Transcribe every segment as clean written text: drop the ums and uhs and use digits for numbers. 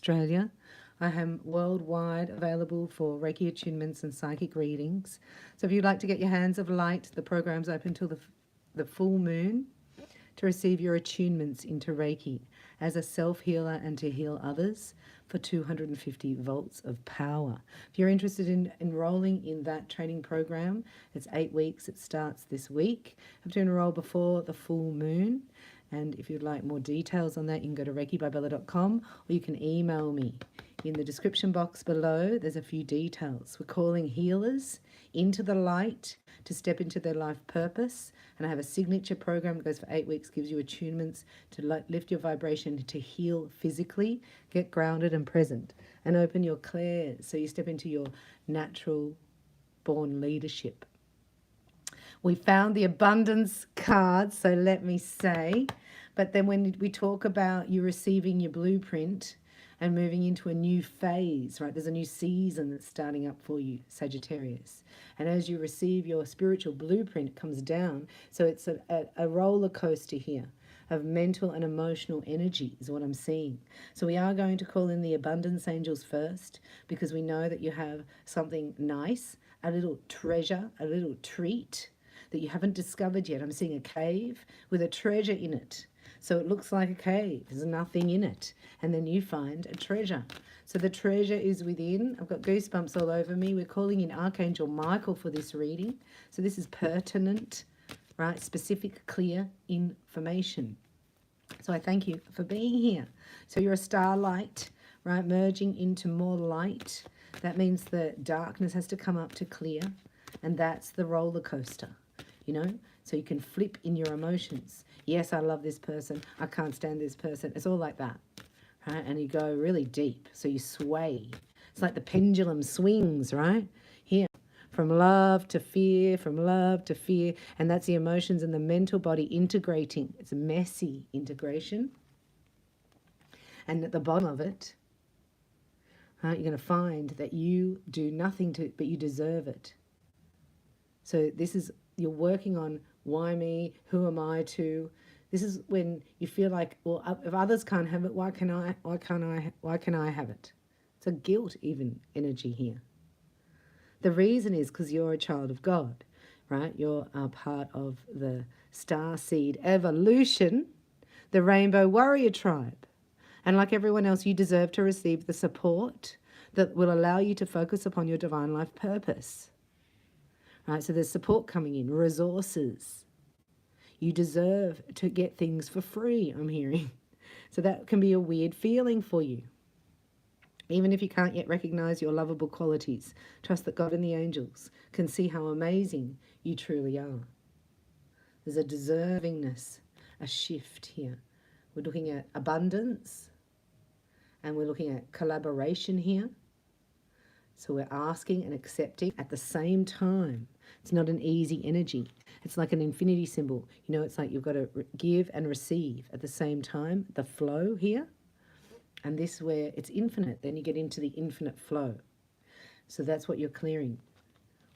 Australia. I am worldwide available for Reiki attunements and psychic readings. So if you'd like to get your hands of light, the program's open till the full moon to receive your attunements into Reiki as a self-healer and to heal others for 250 volts of power. If you're interested in enrolling in that training program, it's 8 weeks. It starts this week. You have to enroll before the full moon. And if you'd like more details on that, you can go to reikibybella.com or you can email me. In the description box below, there's a few details. We're calling healers into the light to step into their life purpose. And I have a signature program that goes for 8 weeks, gives you attunements to lift your vibration, to heal physically, get grounded and present, and open your clairs so you step into your natural born leadership. We found the abundance card, so let me say, but then when we talk about you receiving your blueprint and moving into a new phase, right? There's a new season that's starting up for you, Sagittarius. And as you receive your spiritual blueprint, it comes down. So it's a roller coaster here of mental and emotional energy is what I'm seeing. So we are going to call in the abundance angels first because we know that you have something nice, a little treasure, a little treat that you haven't discovered yet. I'm seeing a cave with a treasure in it. So it looks like a cave. There's nothing in it. And then you find a treasure. So the treasure is within. I've got goosebumps all over me. We're calling in Archangel Michael for this reading. So this is pertinent, right? Specific, clear information. So I thank you for being here. So you're a starlight, right? Merging into more light. That means the darkness has to come up to clear. And that's the roller coaster, you know? So you can flip in your emotions. Yes, I love this person. I can't stand this person. It's all like that, right? And you go really deep. So you sway. It's like the pendulum swings, right? Here, from love to fear, from love to fear. And that's the emotions and the mental body integrating. It's a messy integration. And at the bottom of it, right, you're going to find that you do nothing to, but you deserve it. So this is, you're working on why me, who am I to? This is when you feel like, well, if others can't have it, why can I have it? It's a guilt even energy here. The reason is because you're a child of God, right? You're a part of the star seed evolution, the rainbow warrior tribe. And like everyone else, you deserve to receive the support that will allow you to focus upon your divine life purpose. Right, so there's support coming in, resources. You deserve to get things for free, I'm hearing. So that can be a weird feeling for you. Even if you can't yet recognize your lovable qualities, trust that God and the angels can see how amazing you truly are. There's a deservingness, a shift here. We're looking at abundance and we're looking at collaboration here. So we're asking and accepting at the same time. It's not an easy energy. It's like an infinity symbol. You know, it's like you've got to give and receive at the same time, the flow here. And this where it's infinite. Then you get into the infinite flow. So that's what you're clearing.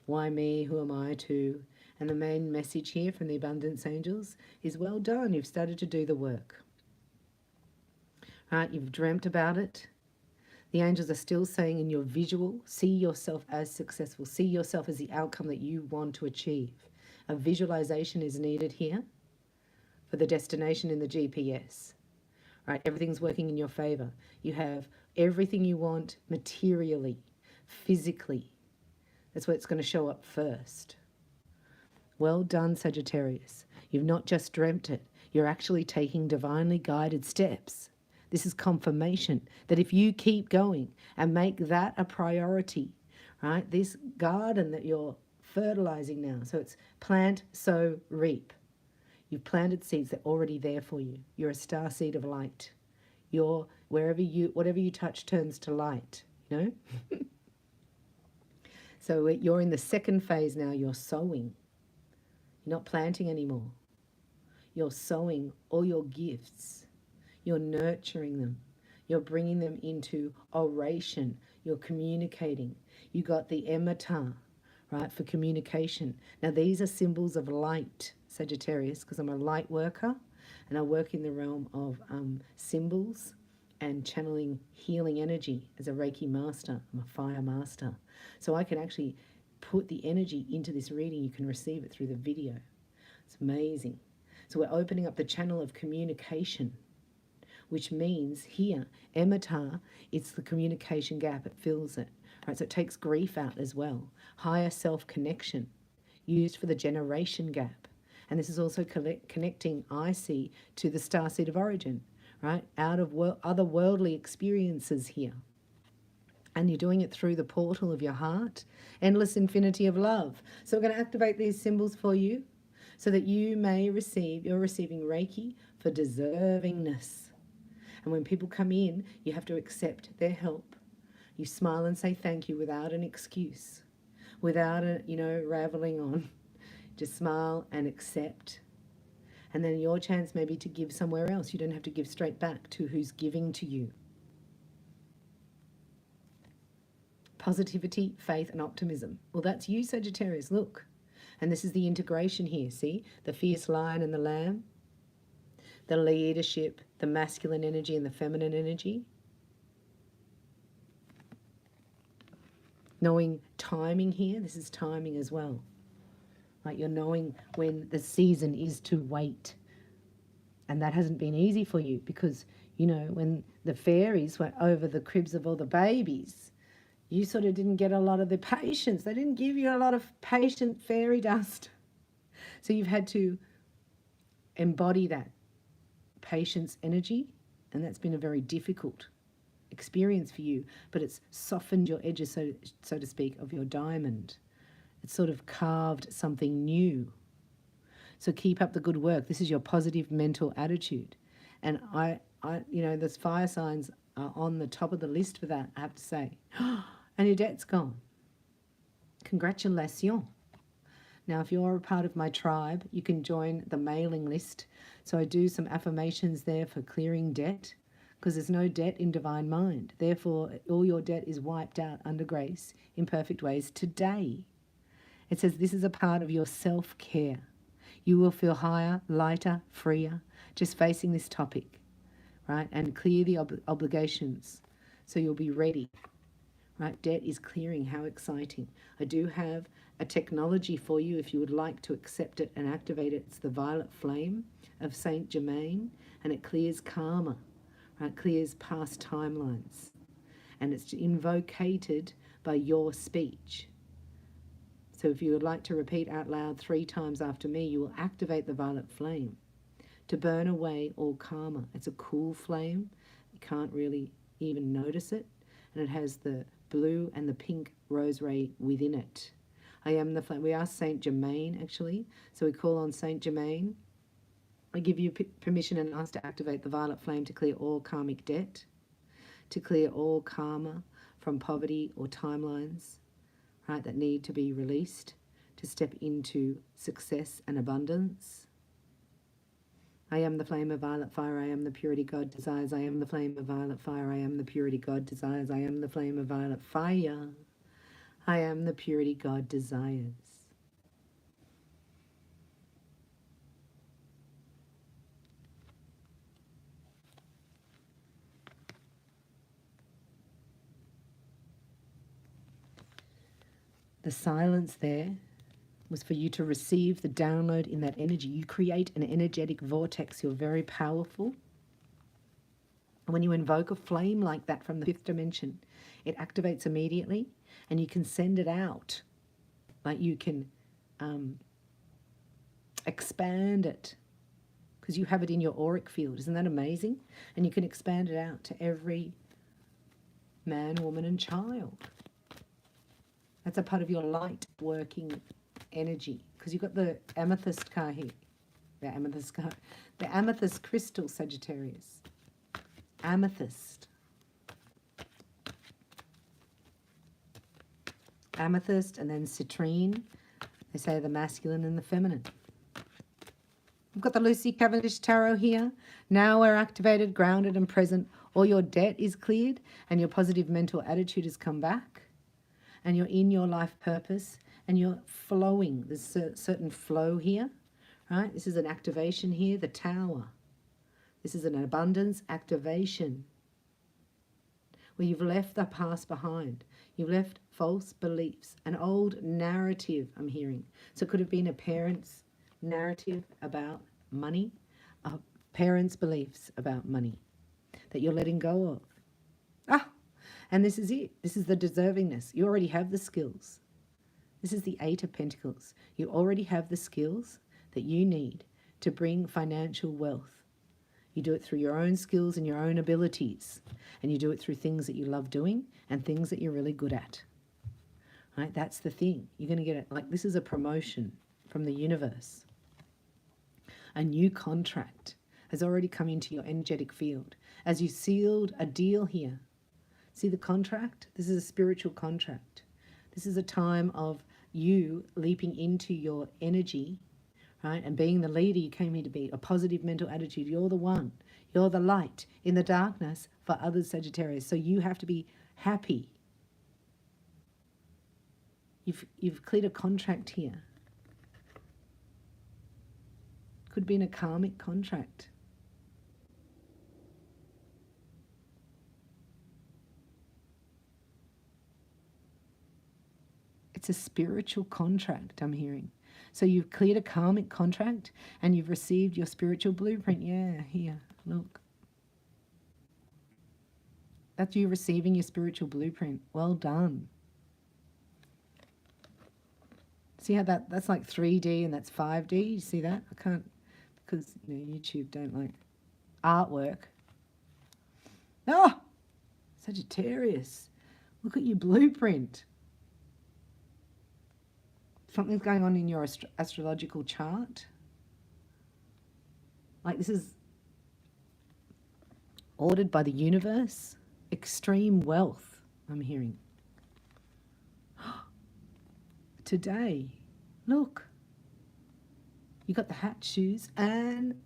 Why me? Who am I to? And the main message here from the abundance angels is well done. You've started to do the work. Right? You've dreamt about it. The angels are still saying in your visual, see yourself as successful. See yourself as the outcome that you want to achieve. A visualization is needed here for the destination in the GPS. Right? Everything's working in your favor. You have everything you want materially, physically. That's where it's going to show up first. Well done, Sagittarius. You've not just dreamt it. You're actually taking divinely guided steps. This is confirmation that if you keep going and make that a priority, right? This garden that you're fertilizing now, so it's plant, sow, reap. You've planted seeds that are already there for you. You're a star seed of light. You're whatever you touch turns to light, you know? So you're in the second phase now. You're sowing. You're not planting anymore. You're sowing all your gifts. You're nurturing them. You're bringing them into oration. You're communicating. You got the Emotiions, right, for communication. Now, these are symbols of light, Sagittarius, because I'm a light worker and I work in the realm of symbols and channeling healing energy as a Reiki master. I'm a fire master. So I can actually put the energy into this reading. You can receive it through the video. It's amazing. So we're opening up the channel of communication, which means here, Emitter, it's the communication gap. It fills it. Right? So it takes grief out as well. Higher self-connection, used for the generation gap. And this is also connecting, I see, to the starseed of origin, right? Out of other worldly experiences here. And you're doing it through the portal of your heart, endless infinity of love. So we're going to activate these symbols for you so that you may receive, you're receiving Reiki for deservingness. And when people come in, you have to accept their help. You smile and say thank you without an excuse, without a, raveling on. Just smile and accept. And then your chance may be to give somewhere else. You don't have to give straight back to who's giving to you. Positivity, faith, and optimism. Well, that's you, Sagittarius. Look. And this is the integration here. See? The fierce lion and the lamb. The leadership, the masculine energy and the feminine energy. Knowing timing here. This is timing as well. Like you're knowing when the season is to wait. And that hasn't been easy for you because, when the fairies went over the cribs of all the babies, you sort of didn't get a lot of the patience. They didn't give you a lot of patient fairy dust. So you've had to embody that patience energy, and that's been a very difficult experience for you, but it's softened your edges, so to speak, of your diamond. It's sort of carved something new. So keep up the good work. This is your positive mental attitude. And those fire signs are on the top of the list for that, I have to say. And your debt's gone. Congratulations. Now, if you're a part of my tribe, you can join the mailing list. So I do some affirmations there for clearing debt, because there's no debt in divine mind. Therefore, all your debt is wiped out under grace in perfect ways today. It says this is a part of your self-care. You will feel higher, lighter, freer, just facing this topic, right? And clear the obligations so you'll be ready, right? Debt is clearing. How exciting. I do have a technology for you if you would like to accept it and activate it. It's the violet flame of Saint Germain, and it clears karma, right? Clears past timelines. And it's invocated by your speech. So if you would like to repeat out loud 3 times after me, you will activate the violet flame to burn away all karma. It's a cool flame. You can't really even notice it. And it has the blue and the pink rosary within it. I am the flame. We are Saint Germain, actually. So we call on Saint Germain. I give you permission and ask to activate the violet flame to clear all karmic debt, to clear all karma from poverty or timelines, right, that need to be released, to step into success and abundance. I am the flame of violet fire. I am the purity God desires. I am the flame of violet fire. I am the purity God desires. I am the flame of violet fire. I am the purity God desires. The silence there was for you to receive the download in that energy. You create an energetic vortex. You're very powerful. And when you invoke a flame like that from the 5th dimension, it activates immediately, and you can send it out. Like you can expand it because you have it in your auric field. Isn't that amazing? And you can expand it out to every man, woman, and child. That's a part of your light working energy, because you've got the amethyst card here. The amethyst card. The amethyst crystal, Sagittarius. Amethyst. Amethyst and then citrine. They say the masculine and the feminine. We've got the Lucy Cavendish Tarot here. Now we're activated, grounded and present. All your debt is cleared and your positive mental attitude has come back. And you're in your life purpose and you're flowing. There's a certain flow here, right? This is an activation here, the Tower. This is an abundance activation. where you've left the past behind. You've left false beliefs, an old narrative I'm hearing. So it could have been a parent's narrative about money, a parent's beliefs about money that you're letting go of. And this is it. This is the deservingness. You already have the skills. This is the Eight of Pentacles. You already have the skills that you need to bring financial wealth. You do it through your own skills and your own abilities. And you do it through things that you love doing and things that you're really good at. Right? That's the thing. You're going to get it. Like, this is a promotion from the universe. A new contract has already come into your energetic field as you sealed a deal here. See the contract? This is a spiritual contract. This is a time of you leaping into your energy, right? And being the leader you came here to be, a positive mental attitude. You're the one. You're the light in the darkness for others, Sagittarius. So you have to be happy. You've cleared a contract here. Could be in a karmic contract. It's a spiritual contract, I'm hearing. So you've cleared a karmic contract and you've received your spiritual blueprint. Yeah, here, look. That's you receiving your spiritual blueprint. Well done. See how that's like 3D and that's 5D? You see that? I can't, because YouTube don't like artwork. Oh, Sagittarius, look at your blueprint. Something's going on in your astrological chart. Like, this is ordered by the universe. Extreme wealth, I'm hearing. Today, look. You got the hat, shoes, and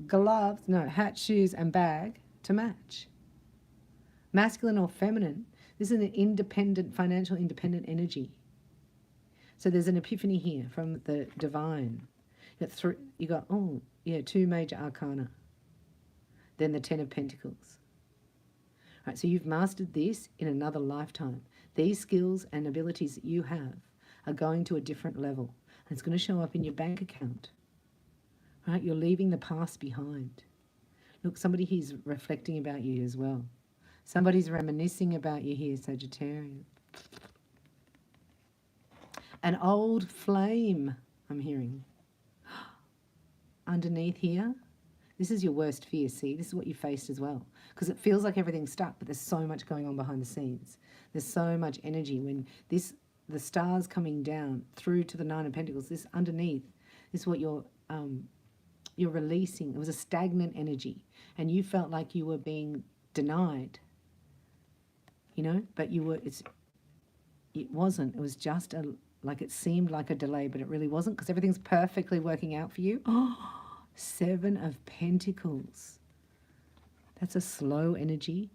gloves. No, hat, shoes, and bag to match. Masculine or feminine. This is an independent, financial independent energy. So there's an epiphany here from the divine. You got, two major arcana. Then the Ten of Pentacles. All right, so you've mastered this in another lifetime. These skills and abilities that you have are going to a different level. And it's going to show up in your bank account. Right? You're leaving the past behind. Look, somebody here's reflecting about you as well. Somebody's reminiscing about you here, Sagittarius. An old flame, I'm hearing. Underneath here, this is your worst fear, see? This is what you faced as well. Because it feels like everything's stuck, but there's so much going on behind the scenes. There's so much energy. When the stars coming down through to the Nine of Pentacles, this underneath, this is what you're releasing. It was a stagnant energy, and you felt like you were being denied, but it wasn't. It was just like it seemed like a delay, but it really wasn't, because everything's perfectly working out for you. Seven of Pentacles. That's a slow energy.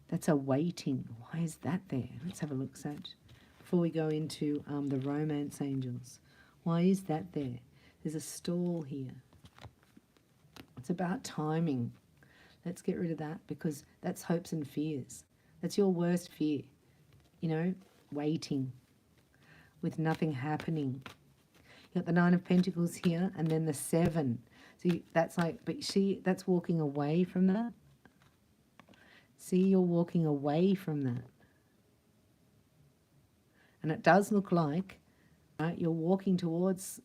That's a waiting. Why is that there? Let's have a look, Sag. Before we go into the romance angels. Why is that there? There's a stall here. It's about timing. Let's get rid of that, because that's hopes and fears. That's your worst fear. Waiting with nothing happening. You got the Nine of Pentacles here, and then the Seven. So that's like, but see, that's walking away from that. See, you're walking away from that. And it does look like you're walking towards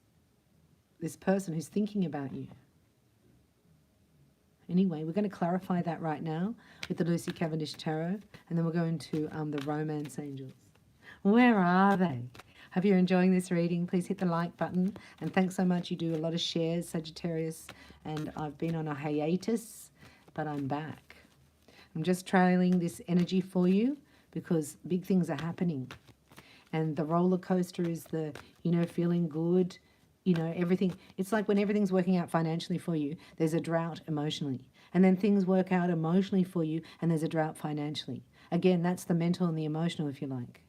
this person who's thinking about you. Anyway, we're going to clarify that right now with the Lucy Cavendish Tarot, and then we'll go into the romance angels. Where are they? Hope you're enjoying this reading. Please hit the like button. And thanks so much. You do a lot of shares, Sagittarius. And I've been on a hiatus, but I'm back. I'm just trailing this energy for you because big things are happening. And the roller coaster is the, feeling good, everything. It's like when everything's working out financially for you, there's a drought emotionally. And then things work out emotionally for you, and there's a drought financially. Again, that's the mental and the emotional, if you like.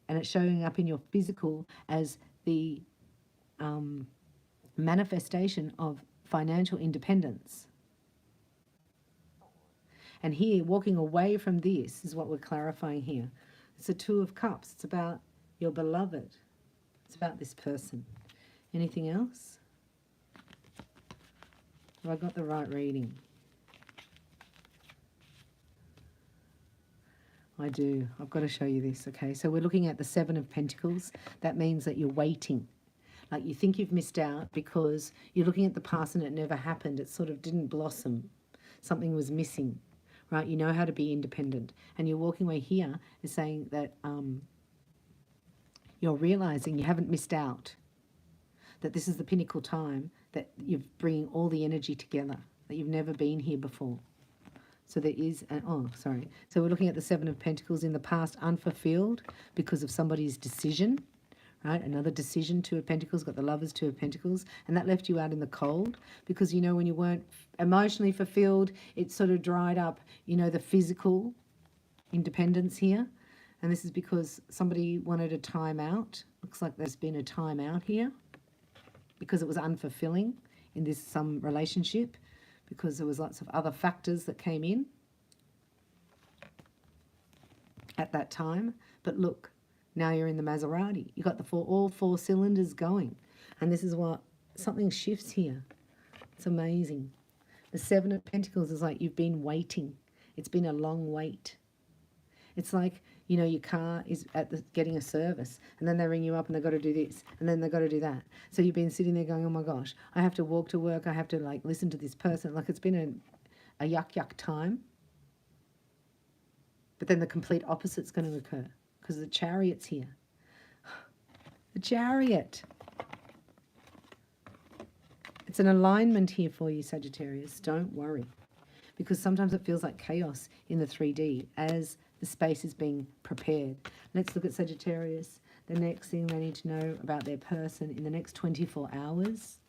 And it's showing up in your physical as the manifestation of financial independence. And here, walking away from this is what we're clarifying here. It's a Two of Cups. It's about your beloved. It's about this person. Anything else? Have I got the right reading? I do. I've got to show you this, okay? So we're looking at the Seven of Pentacles. That means that you're waiting. Like you think you've missed out because you're looking at the past and it never happened. It sort of didn't blossom. Something was missing, right? You know how to be independent. And you're walking away here is saying that you're realizing you haven't missed out. That this is the pinnacle time that you're bringing all the energy together. That you've never been here before. So there is, so we're looking at the Seven of Pentacles in the past, unfulfilled because of somebody's decision, right? Another decision, Two of Pentacles, got the Lovers, Two of Pentacles, and that left you out in the cold because, you know, when you weren't emotionally fulfilled, it sort of dried up, you know, the physical independence here. And this is because somebody wanted a time out. Looks like there's been a time out here because it was unfulfilling in this some relationship, because there was lots of other factors that came in at that time. But look, now you're in the Maserati. You got the all four cylinders going. And this is what, something shifts here. It's amazing. The Seven of Pentacles is like you've been waiting. It's been a long wait. It's like, you know, your car is getting a service and then they ring you up and they've got to do this and then they've got to do that. So you've been sitting there going, oh my gosh, I have to walk to work. I have to like listen to this person. Like it's been a yuck time. But then the complete opposite's going to occur because the Chariot's here. The Chariot. It's an alignment here for you, Sagittarius. Don't worry. Because sometimes it feels like chaos in the 3D as the space is being prepared. Let's look at Sagittarius. The next thing they need to know about their person in the next 24 hours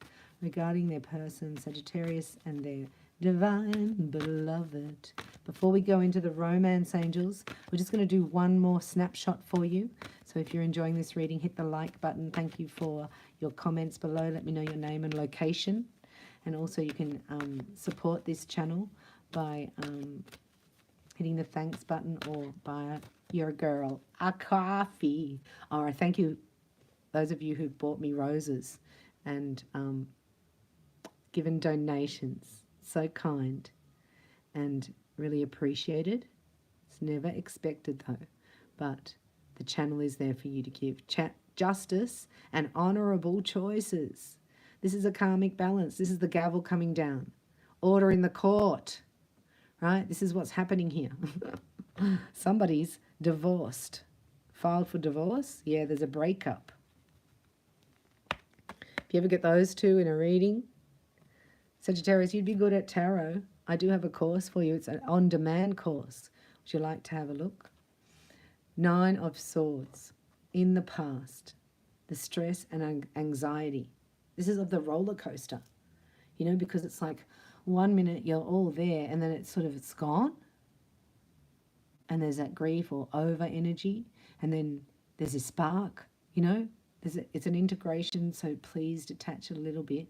regarding their person, Sagittarius, and their divine beloved. Before we go into the romance angels, we're just going to do one more snapshot for you. So if you're enjoying this reading, hit the like button. Thank you for your comments below. Let me know your name and location. And also you can support this channel by hitting the thanks button or buy your girl a coffee. Or thank you, those of you who've bought me roses and given donations. So kind and really appreciated. It's never expected though, but the channel is there for you to give justice and honourable choices. This is a karmic balance. This is the gavel coming down. Order in the court. Right? This is what's happening here. Somebody's divorced. Filed for divorce? Yeah, there's a breakup. If you ever get those two in a reading, Sagittarius, you'd be good at tarot. I do have a course for you. It's an on-demand course. Would you like to have a look? Nine of Swords. In the past. The stress and anxiety. This is of the roller coaster. You know, because it's like, 1 minute you're all there and then it's gone, and there's that grief or over energy, and then there's a spark, you know, it's an integration. So please detach a little bit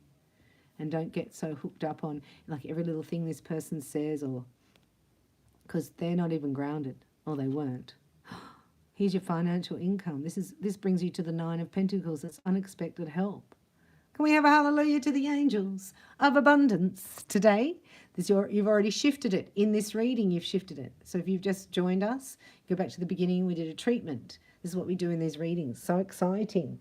and don't get so hooked up on like every little thing this person says, or because they're not even grounded, or they weren't. Here's your financial income. This brings you to the Nine of Pentacles. It's unexpected help. Can we have a hallelujah to the angels of abundance today? You've already shifted it. In this reading, you've shifted it. So if you've just joined us, go back to the beginning. We did a treatment. This is what we do in these readings. So exciting.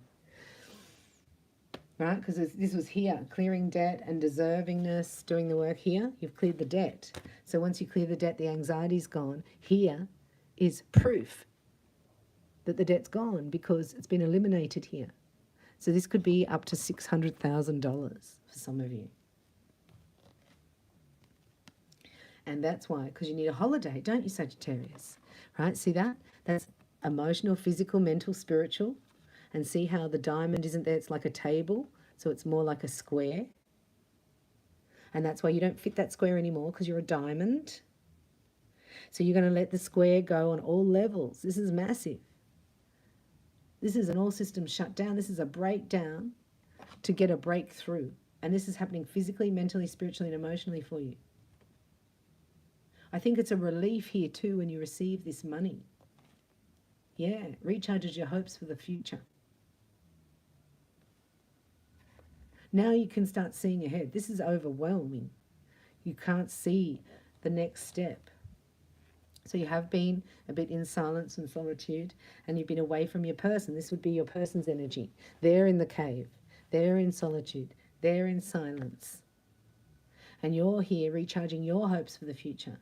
Right? Because this was here. Clearing debt and deservingness, doing the work here. You've cleared the debt. So once you clear the debt, the anxiety's gone. Here is proof that the debt's gone because it's been eliminated here. So this could be up to $600,000 for some of you. And that's why, because you need a holiday, don't you, Sagittarius? Right? See that? That's emotional, physical, mental, spiritual. And see how the diamond isn't there? It's like a table, so it's more like a square. And that's why you don't fit that square anymore, because you're a diamond. So you're going to let the square go on all levels. This is massive. This is an all systems shut down. This is a breakdown to get a breakthrough. And this is happening physically, mentally, spiritually, and emotionally for you. I think it's a relief here too when you receive this money. Yeah, recharges your hopes for the future. Now you can start seeing ahead. This is overwhelming. You can't see the next step. So you have been a bit in silence and solitude, and you've been away from your person. This would be your person's energy. They're in the cave. They're in solitude. They're in silence. And you're here recharging your hopes for the future.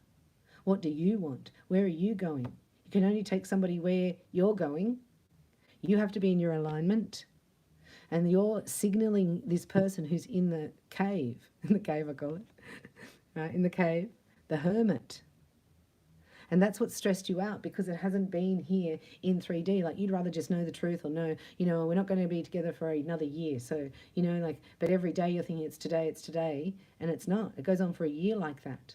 What do you want? Where are you going? You can only take somebody where you're going. You have to be in your alignment. And you're signaling this person who's in the cave I call it, right? In the cave, the hermit. And that's what stressed you out, because it hasn't been here in 3D. Like, you'd rather just know the truth, or know, we're not going to be together for another year. So, but every day you're thinking it's today, and it's not. It goes on for a year like that.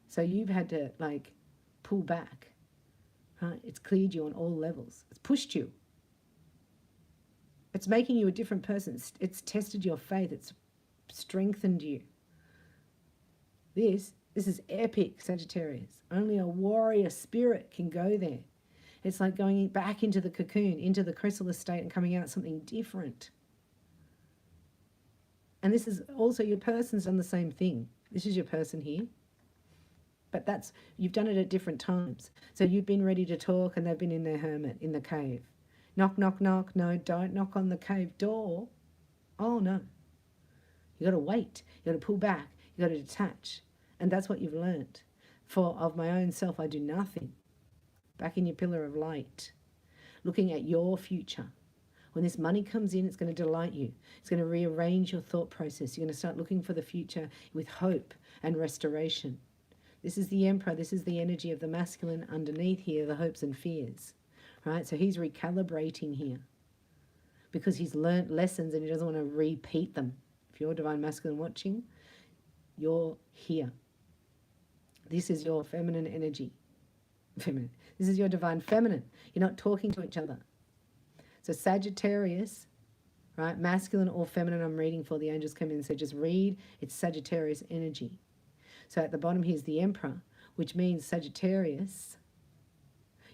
So you've had to, pull back, right? It's cleared you on all levels. It's pushed you. It's making you a different person. It's tested your faith. It's strengthened you. This is epic, Sagittarius. Only a warrior spirit can go there. It's like going back into the cocoon, into the chrysalis state, and coming out something different. And this is also, your person's done the same thing. This is your person here. But you've done it at different times. So you've been ready to talk, and they've been in their hermit, in the cave. Knock, knock, knock. No, don't knock on the cave door. Oh, no. You got to wait. You got to pull back. You got to detach. And that's what you've learnt. For of my own self, I do nothing. Back in your pillar of light. Looking at your future. When this money comes in, it's going to delight you. It's going to rearrange your thought process. You're going to start looking for the future with hope and restoration. This is the Emperor. This is the energy of the masculine underneath here, the hopes and fears. Right? So he's recalibrating here, because he's learnt lessons and he doesn't want to repeat them. If you're Divine Masculine watching, you're here. This is your feminine energy. Feminine. This is your Divine Feminine. You're not talking to each other. So Sagittarius, right? Masculine or feminine, I'm reading for. The angels come in and say, just read. It's Sagittarius energy. So at the bottom here's the Emperor, which means Sagittarius.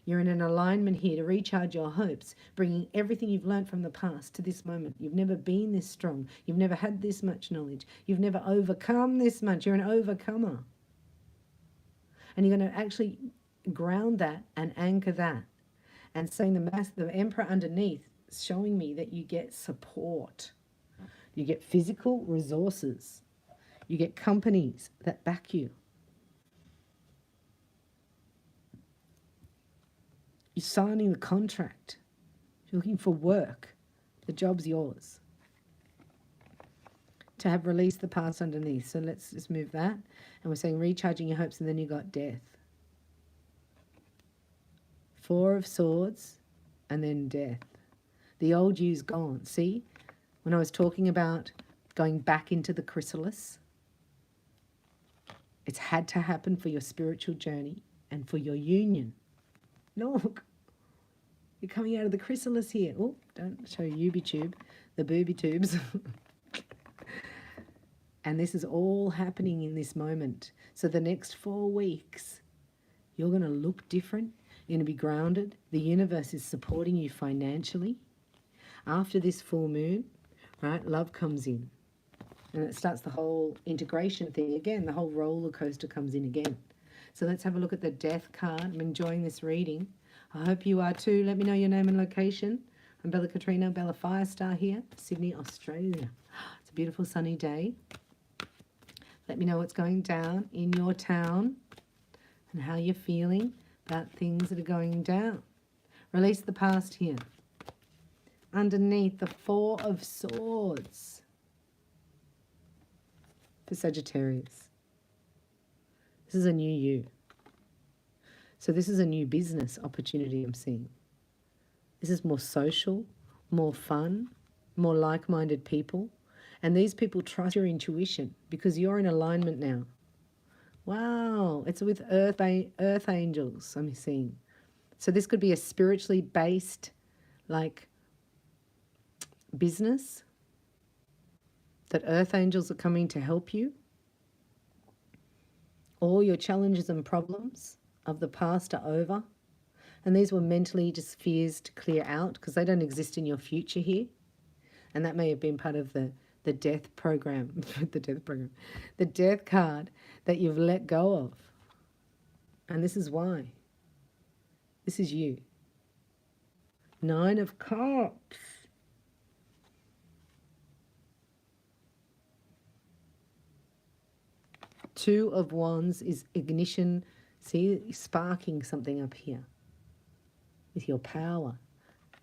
You're in an alignment here to recharge your hopes, bringing everything you've learned from the past to this moment. You've never been this strong. You've never had this much knowledge. You've never overcome this much. You're an overcomer. And you're going to actually ground that and anchor that. And saying the Emperor underneath, showing me that you get support. You get physical resources. You get companies that back you. You're signing the contract. You're looking for work. The job's yours. To have released the past underneath. So let's just move that. And we're saying recharging your hopes, and then you got death. 4 of Swords, and then death. The old you's gone. See, when I was talking about going back into the chrysalis, it's had to happen for your spiritual journey and for your union. Look, you're coming out of the chrysalis here. Oh, don't show Ubi tube, the booby tubes. And this is all happening in this moment. So the next 4 weeks, you're going to look different. You're going to be grounded. The universe is supporting you financially. After this full moon, right, love comes in. And it starts the whole integration thing again. The whole roller coaster comes in again. So let's have a look at the death card. I'm enjoying this reading. I hope you are too. Let me know your name and location. I'm Bella Katrina, Bella Firestar here, Sydney, Australia. It's a beautiful sunny day. Let me know what's going down in your town and how you're feeling about things that are going down. Release the past here. Underneath, the 4 of Swords for Sagittarius. This is a new you. So this is a new business opportunity I'm seeing. This is more social, more fun, more like-minded people. And these people trust your intuition because you're in alignment now. Wow, it's with earth angels I'm seeing. So this could be a spiritually based, business that earth angels are coming to help you. All your challenges and problems of the past are over. And these were mentally just fears to clear out because they don't exist in your future here. And that may have been part of the death program, the death card that you've let go of. And this is why. This is you. 9 of Cups. Two of Wands is ignition. See, sparking something up here with your power.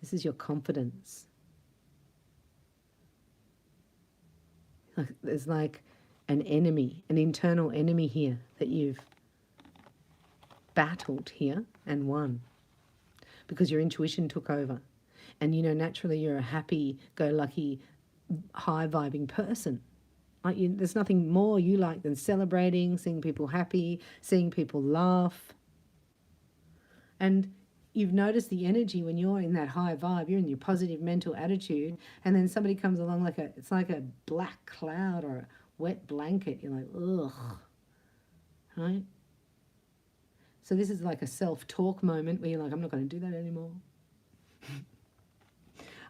This is your confidence. There's like an enemy, an internal enemy here that you've battled here and won because your intuition took over. And, you know, naturally you're a happy-go-lucky, high-vibing person. There's nothing more you like than celebrating, seeing people happy, seeing people laugh. And you've noticed the energy when you're in that high vibe, you're in your positive mental attitude, and then somebody comes along it's like a black cloud or a wet blanket. You're like, ugh, right? So this is like a self-talk moment where you're like, I'm not going to do that anymore.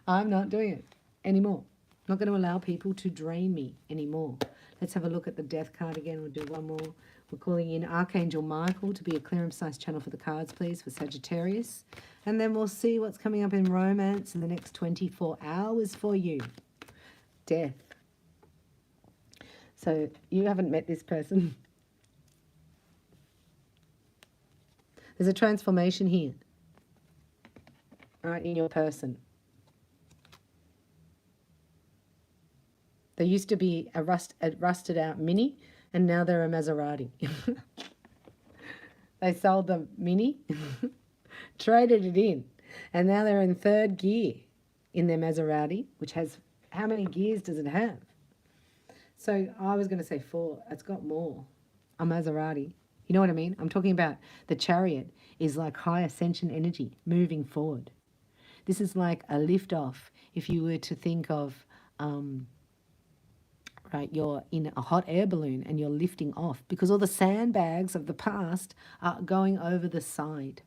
I'm not doing it anymore. I'm not going to allow people to drain me anymore. Let's have a look at the death card again. We'll do one more. We're calling in Archangel Michael to be a clear and precise channel for the cards, please, for Sagittarius. And then we'll see what's coming up in romance in the next 24 hours for you. Death. So you haven't met this person. There's a transformation here, right, in your person. They used to be a rusted out Mini, and now they're a Maserati. They sold the Mini, traded it in, and now they're in 3rd gear in their Maserati, which has, how many gears does it have? So I was going to say 4. It's got more. A Maserati. You know what I mean? I'm talking about the Chariot is like high ascension energy moving forward. This is like a lift off if you were to think of... right, you're in a hot air balloon and you're lifting off because all the sandbags of the past are going over the side.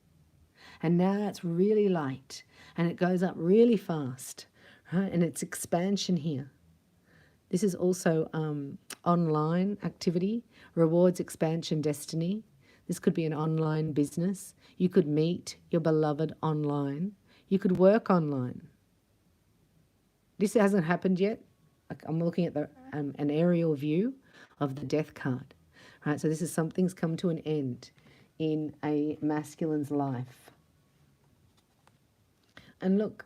And now it's really light and it goes up really fast, right? And it's expansion here. This is also online activity, rewards, expansion, destiny. This could be an online business. You could meet your beloved online. You could work online. This hasn't happened yet. I'm looking at an aerial view of the death card. Right, so this is something's come to an end in a masculine's life. And look,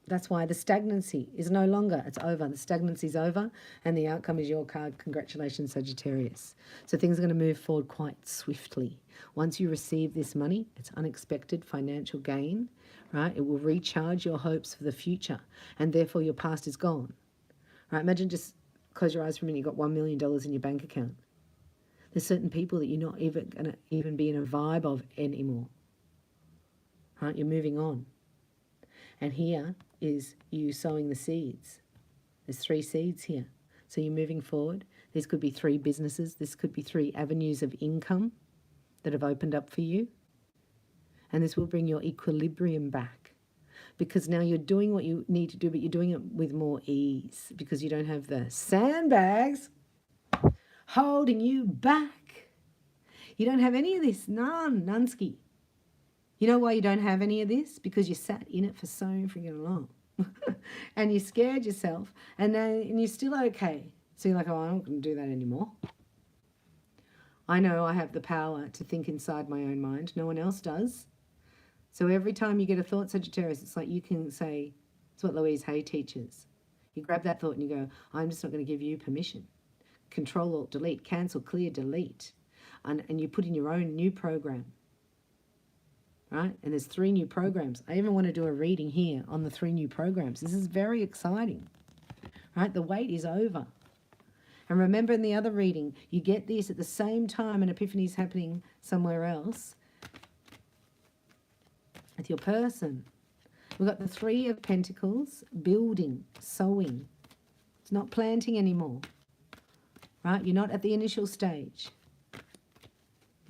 that's why the stagnancy is no longer, it's over. The stagnancy's over and the outcome is your card. Congratulations, Sagittarius. So things are going to move forward quite swiftly. Once you receive this money, it's unexpected financial gain, right? It will recharge your hopes for the future and therefore your past is gone. Right? Imagine just close your eyes for a minute, you've got $1 million in your bank account. There's certain people that you're not even going to even be in a vibe of anymore. Right? You're moving on. And here is you sowing the seeds. There's 3 seeds here. So you're moving forward. These could be 3 businesses. This could be 3 avenues of income that have opened up for you. And this will bring your equilibrium back. Because now you're doing what you need to do, but you're doing it with more ease. Because you don't have the sandbags holding you back. You don't have any of this. Nunski. You know why you don't have any of this? Because you sat in it for so freaking long. And you scared yourself, and you're still okay. So you're like, oh, I'm not going to do that anymore. I know I have the power to think inside my own mind. No one else does. So every time you get a thought, Sagittarius, it's like you can say, it's what Louise Hay teaches. You grab that thought and you go, I'm just not going to give you permission. Control, Alt, Delete, cancel, clear, delete. And you put in your own new program. Right? And there's 3 new programs. I even want to do a reading here on the 3 new programs. This is very exciting. Right? The wait is over. And remember in the other reading, you get this at the same time an epiphany is happening somewhere else with your person. We've got the 3 of Pentacles, building, sowing. It's not planting anymore. Right? You're not at the initial stage.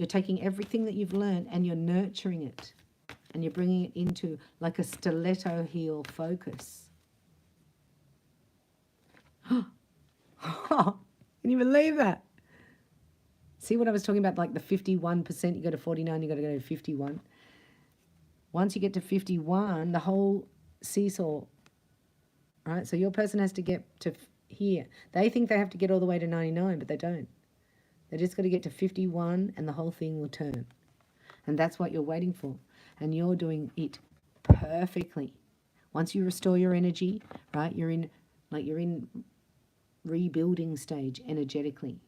You're taking everything that you've learned and you're nurturing it. And you're bringing it into like a stiletto heel focus. Can you believe that? See what I was talking about, like the 51%, you go to 49, you got to go to 51. Once you get to 51, the whole seesaw, right? So your person has to get to here. They think they have to get all the way to 99, but they don't. They just got to get to 51 and the whole thing will turn. And that's what you're waiting for. And you're doing it perfectly. Once you restore your energy, right, you're in rebuilding stage energetically.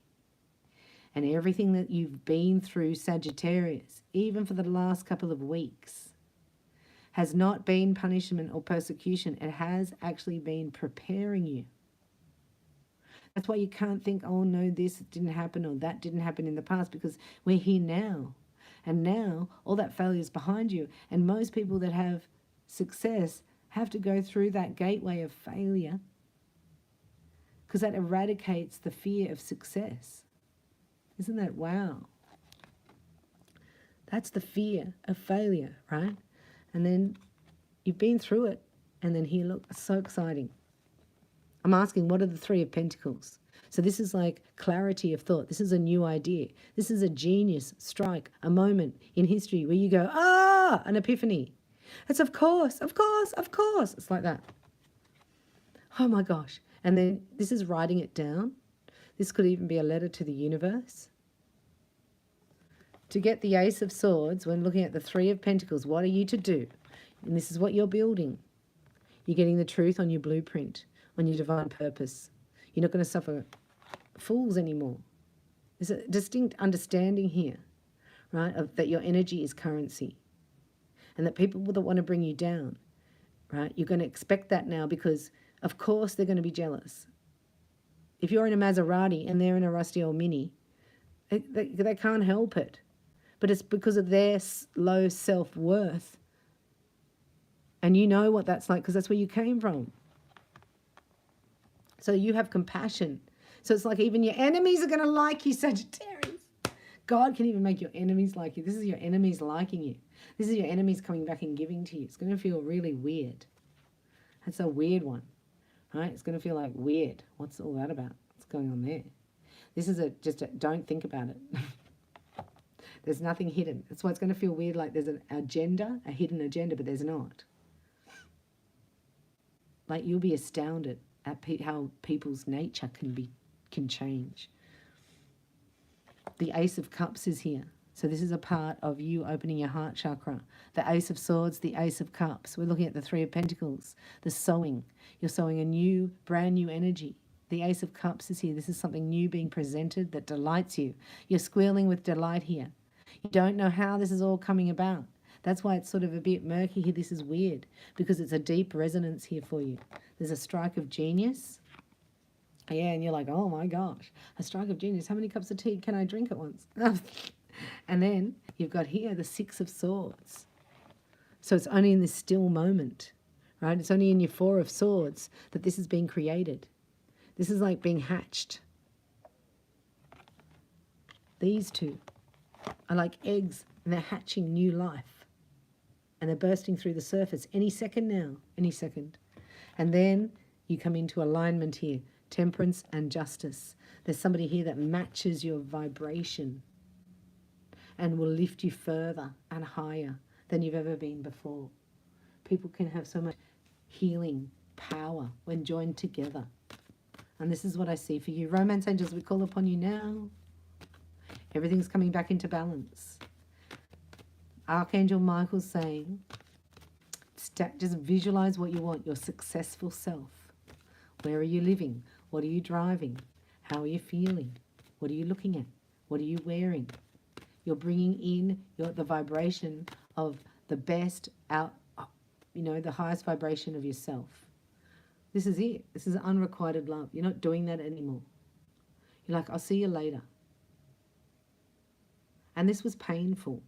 And everything that you've been through, Sagittarius, even for the last couple of weeks, has not been punishment or persecution. It has actually been preparing you. That's why you can't think, oh no, this didn't happen or that didn't happen in the past, because we're here now. And now all that failure is behind you. And most people that have success have to go through that gateway of failure, because that eradicates the fear of success. Isn't that wow? That's the fear of failure, right? And then you've been through it, and then here, look, it's so exciting. I'm asking, what are the Three of Pentacles? So this is like clarity of thought. This is a new idea. This is a genius strike, a moment in history where you go, ah, an epiphany. It's of course, of course, of course. It's like that. Oh my gosh. And then this is writing it down. This could even be a letter to the universe. To get the Ace of Swords, when looking at the Three of Pentacles, what are you to do? And this is what you're building. You're getting the truth on your blueprint, on your divine purpose. You're not going to suffer fools anymore. There's a distinct understanding here, right, of that your energy is currency. And that people that want to bring you down, right, you're going to expect that now, because, of course, they're going to be jealous. If you're in a Maserati and they're in a rusty old Mini, they can't help it. But it's because of their low self-worth. And you know what that's like, because that's where you came from. So you have compassion. So it's like even your enemies are going to like you, Sagittarius. God can even make your enemies like you. This is your enemies liking you. This is your enemies coming back and giving to you. It's going to feel really weird. That's a weird one, right? It's going to feel like weird. What's all that about? What's going on there? This is don't think about it. There's nothing hidden. That's why it's going to feel weird, like there's an agenda, a hidden agenda, but there's not. Like you'll be astounded at how people's nature can change. The Ace of Cups is here. So this is a part of you opening your heart chakra. The Ace of Swords, the Ace of Cups. We're looking at the Three of Pentacles, the sowing. You're sowing a new, brand new energy. The Ace of Cups is here. This is something new being presented that delights you. You're squealing with delight here. You don't know how this is all coming about. That's why it's sort of a bit murky here. This is weird, because it's a deep resonance here for you. There's a strike of genius. Yeah, and you're like, oh my gosh, a strike of genius. How many cups of tea can I drink at once? And then you've got here the Six of Swords. So it's only in this still moment, right? It's only in your Four of Swords that this is being created. This is like being hatched. These two are like eggs, and they're hatching new life. And they're bursting through the surface any second now, any second. And then you come into alignment here, temperance and justice. There's somebody here that matches your vibration and will lift you further and higher than you've ever been before. People can have so much healing power when joined together. And this is what I see for you. Romance angels, we call upon you now. Everything's coming back into balance. Archangel Michael's saying, just visualize what you want, your successful self. Where are you living? What are you driving? How are you feeling? What are you looking at? What are you wearing? You're bringing in the vibration of the best out, the highest vibration of yourself. This is it. This is unrequited love. You're not doing that anymore. You're like, I'll see you later. And this was painful,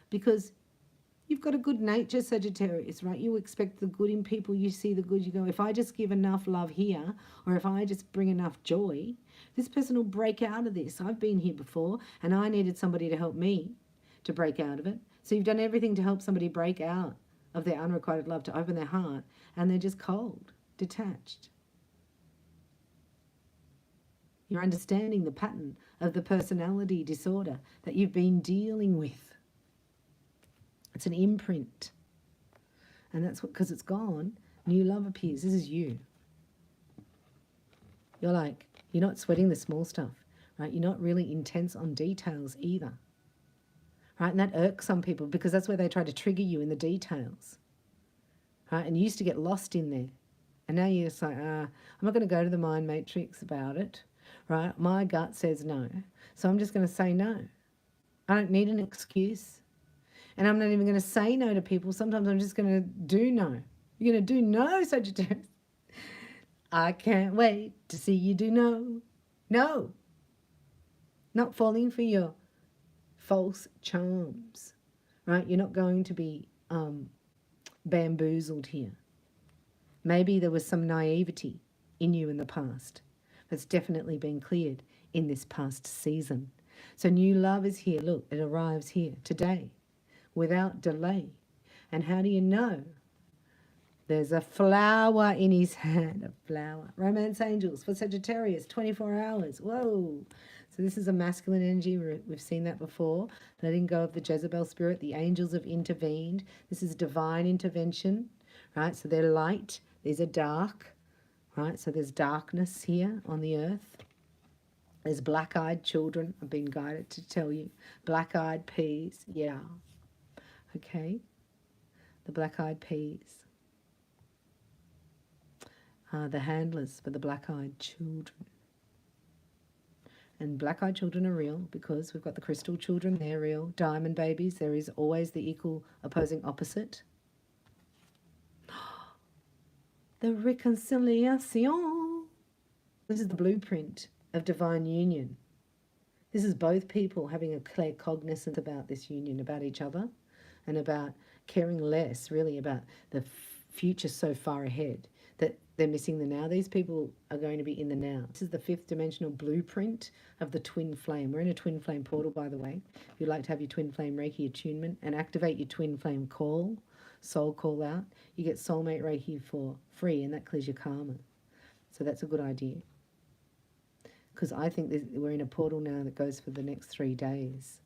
because You've got a good nature, Sagittarius, right? You expect the good in people. You see the good. You go, if I just give enough love here, or if I just bring enough joy, this person will break out of this. I've been here before, and I needed somebody to help me to break out of it. So you've done everything to help somebody break out of their unrequited love, to open their heart, and they're just cold, detached. You're understanding the pattern of the personality disorder that you've been dealing with. It's an imprint. And that's what, because it's gone, new love appears. This is you. You're like, you're not sweating the small stuff, right? You're not really intense on details either, right? And that irks some people because that's where they try to trigger you in the details, right? And you used to get lost in there. And now you're just like, I'm not going to go to the mind matrix about it, right? My gut says no. So I'm just going to say no. I don't need an excuse. And I'm not even going to say no to people. Sometimes I'm just going to do no. You're going to do no, Sagittarius. I can't wait to see you do no. No. Not falling for your false charms, right? You're not going to be bamboozled here. Maybe there was some naivety in you in the past. That's definitely been cleared in this past season. So new love is here. Look, it arrives here today, without delay. And how do you know? There's a flower in his hand, a flower. Romance angels for Sagittarius, 24 hours. Whoa. So this is a masculine energy. We've seen that before. Letting go of the Jezebel spirit. The angels have intervened. This is divine intervention, right? So they're light. These are dark, right? So there's darkness here on the earth. There's black-eyed children. I've been guided to tell you. Black-eyed peas. Yeah. Okay, the black-eyed peas, the handlers for the black-eyed children. And black-eyed children are real because we've got the crystal children, they're real. Diamond babies, there is always the equal opposing opposite. The reconciliation. This is the blueprint of divine union. This is both people having a clear cognizance about this union, about each other, and about caring less, really, about the future so far ahead that they're missing the now. These people are going to be in the now. This is the fifth dimensional blueprint of the twin flame. We're in a twin flame portal, by the way. If you'd like to have your twin flame Reiki attunement and activate your twin flame call, soul call out, you get soulmate Reiki for free, and that clears your karma. So that's a good idea. Because I think we're in a portal now that goes for the next 3 days.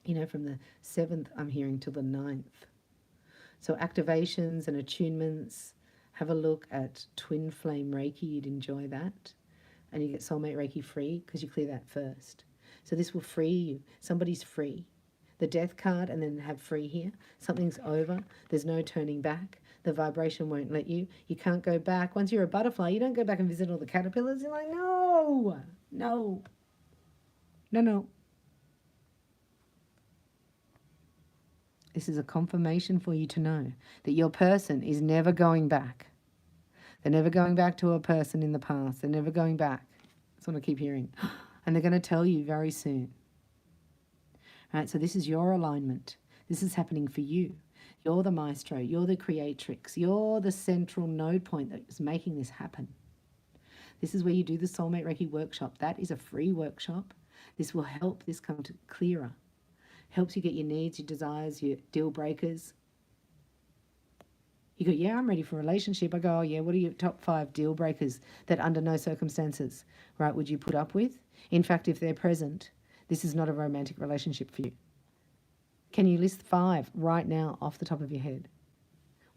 You know, from the 7th, I'm hearing, till the 9th. So activations and attunements, have a look at Twin Flame Reiki. You'd enjoy that. And you get Soulmate Reiki free because you clear that first. So this will free you. Somebody's free. The death card and then have free here. Something's over. There's no turning back. The vibration won't let you. You can't go back. Once you're a butterfly, you don't go back and visit all the caterpillars. You're like, no, no, no, no. This is a confirmation for you to know that your person is never going back. They're never going back to a person in the past. They're never going back. That's what I keep hearing. And they're going to tell you very soon. All right, so this is your alignment. This is happening for you. You're the maestro. You're the creatrix. You're the central node point that is making this happen. This is where you do the Soulmate Reiki workshop. That is a free workshop. This will help this come to clearer. Helps you get your needs, your desires, your deal breakers. You go, yeah, I'm ready for a relationship. I go, oh yeah, what are your top 5 deal breakers that under no circumstances, right, would you put up with? In fact, if they're present, this is not a romantic relationship for you. Can you list 5 right now off the top of your head?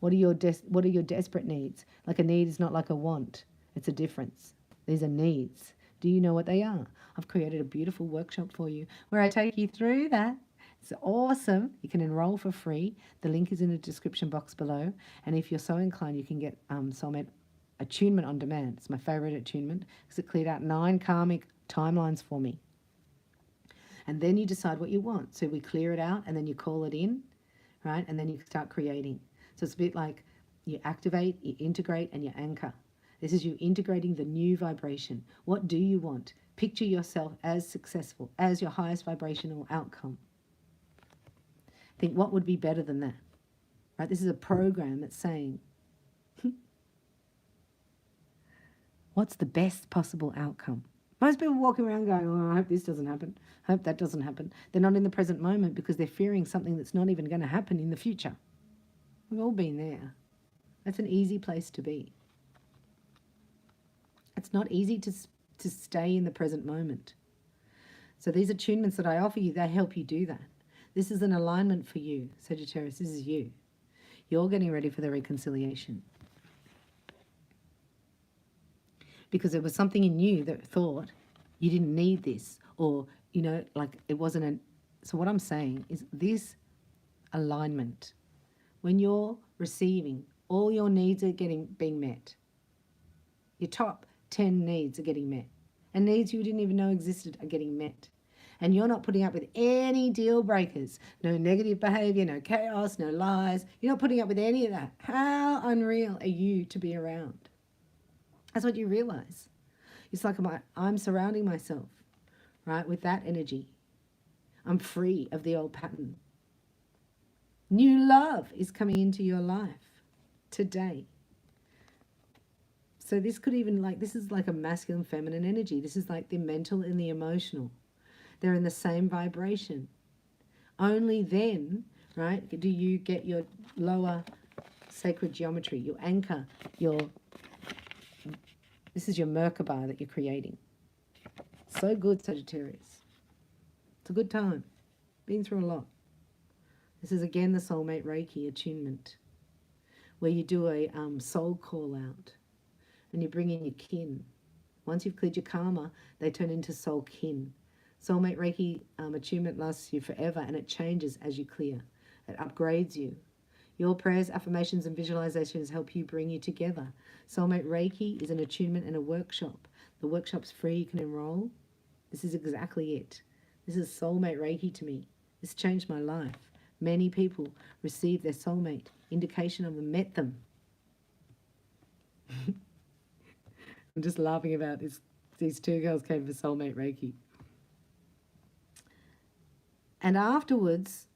What are your desperate needs? Like a need is not like a want. It's a difference. These are needs. Do you know what they are? I've created a beautiful workshop for you where I take you through that. It's awesome. You can enroll for free. The link is in the description box below. And if you're so inclined, you can get Soulmate Attunement on Demand. It's my favorite attunement because it cleared out 9 karmic timelines for me. And then you decide what you want. So we clear it out and then you call it in, right? And then you start creating. So it's a bit like you activate, you integrate, and you anchor. This is you integrating the new vibration. What do you want? Picture yourself as successful, as your highest vibrational outcome. Think, what would be better than that? Right? This is a program that's saying, what's the best possible outcome? Most people walking around going, oh, I hope this doesn't happen. I hope that doesn't happen. They're not in the present moment because they're fearing something that's not even going to happen in the future. We've all been there. That's an easy place to be. It's not easy to stay in the present moment. So these attunements that I offer you, they help you do that. This is an alignment for you, Sagittarius. This is you. You're getting ready for the reconciliation. Because there was something in you that thought you didn't need this, or, you know, like it wasn't a... So what I'm saying is this alignment, when you're receiving, all your needs are being met. Your top 10 needs are getting met. And needs you didn't even know existed are getting met. And you're not putting up with any deal breakers, no negative behavior, no chaos, no lies. You're not putting up with any of that. How unreal are you to be around? That's what you realize. It's like I'm surrounding myself, right, with that energy. I'm free of the old pattern. New love is coming into your life today. So this could even, like, this is like a masculine, feminine energy. This is like the mental and the emotional. They're in the same vibration. Only then, right, do you get your lower sacred geometry, your anchor, this is your Merkaba that you're creating. So good, Sagittarius. It's a good time. Been through a lot. This is again the soulmate Reiki attunement, where you do a soul call out and you bring in your kin. Once you've cleared your karma, they turn into soul kin. Soulmate Reiki attunement lasts you forever, and it changes as you clear. It upgrades you. Your prayers, affirmations, and visualizations help you bring you together. Soulmate Reiki is an attunement and a workshop. The workshop's free. You can enroll. This is exactly it. This is soulmate Reiki to me. This changed my life. Many people received their soulmate. Indication of them, met them. I'm just laughing about this. These two girls came for soulmate Reiki. And afterwards,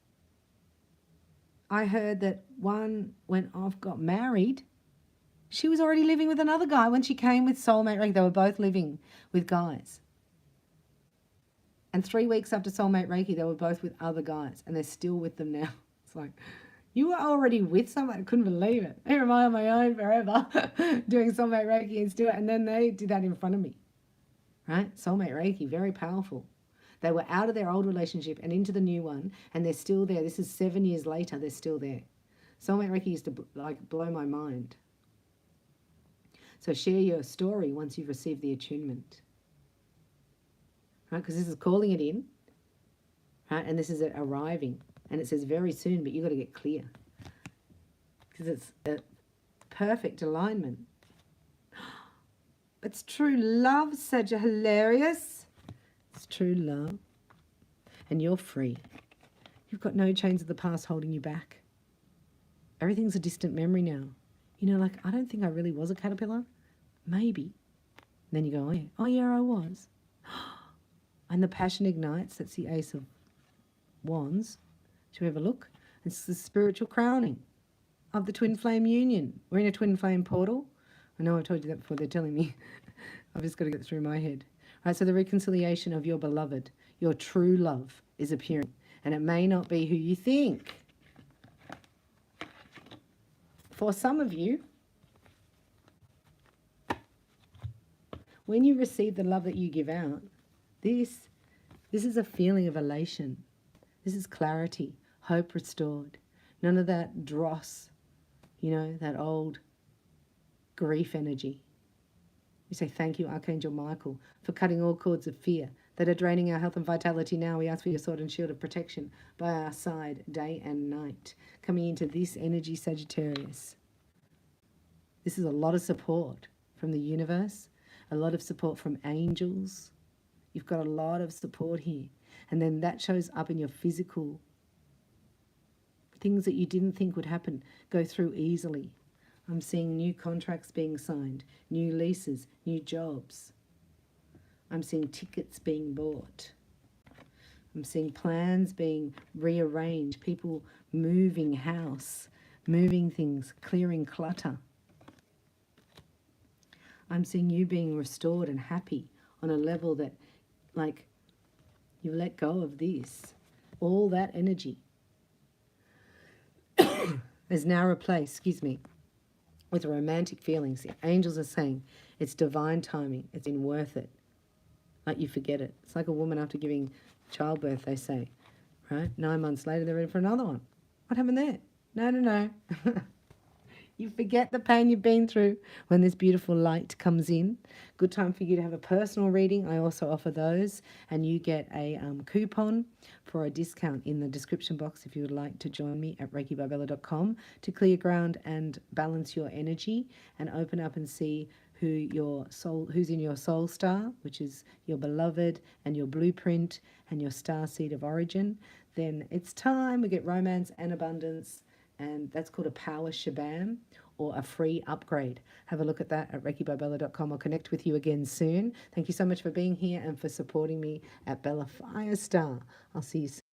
I heard that one went off, got married. She was already living with another guy when she came with soulmate Reiki. They were both living with guys. And 3 weeks after soulmate Reiki, they were both with other guys, and they're still with them now. It's like, you were already with someone. I couldn't believe it. Here am I on my own forever doing soulmate Reiki and still, and then they did that in front of me. Right? Soulmate Reiki, very powerful. They were out of their old relationship and into the new one, and they're still there. This is 7 years later, they're still there. Soulmate Reiki used to blow my mind. So share your story once you've received the attunement. Right? Because this is calling it in, right? And this is it arriving. And it says very soon, but you've got to get clear. Because it's a perfect alignment. It's true love, Sagittarius. It's true love. And you're free. You've got no chains of the past holding you back. Everything's a distant memory now. You know, like, I don't think I really was a caterpillar. Maybe. And then you go, oh yeah, I was. And the passion ignites. That's the Ace of Wands. Should we have a look? It's the spiritual crowning of the twin flame union. We're in a twin flame portal. I know I've told you that before. They're telling me. I've just got to get it through my head. Right, so the reconciliation of your beloved, your true love is appearing. And it may not be who you think. For some of you, when you receive the love that you give out, this is a feeling of elation. This is clarity, hope restored. None of that dross, you know, that old grief energy. We say, thank you, Archangel Michael, for cutting all cords of fear that are draining our health and vitality now. We ask for your sword and shield of protection by our side day and night. Coming into this energy, Sagittarius. This is a lot of support from the universe, a lot of support from angels. You've got a lot of support here. And then that shows up in your physical. Things that you didn't think would happen go through easily. I'm seeing new contracts being signed, new leases, new jobs. I'm seeing tickets being bought. I'm seeing plans being rearranged, people moving house, moving things, clearing clutter. I'm seeing you being restored and happy on a level that, like, you let go of this. All that energy is now replaced, with romantic feelings. The angels are saying it's divine timing. It's been worth it. Like, you forget it. It's like a woman after giving childbirth, they say, right? 9 months later, they're ready for another one. What happened there? No. You forget the pain you've been through when this beautiful light comes in. Good time for you to have a personal reading. I also offer those, and you get a coupon for a discount in the description box if you would like to join me at reikibybella.com to clear ground and balance your energy and open up and see who's in your soul star, which is your beloved and your blueprint and your star seed of origin. Then it's time. We get romance and abundance, and that's called a power SHABAM or a free upgrade. Have a look at that at reikibybella.com. I'll connect with you again soon. Thank you so much for being here and for supporting me at Bella Firestar. I'll see you soon.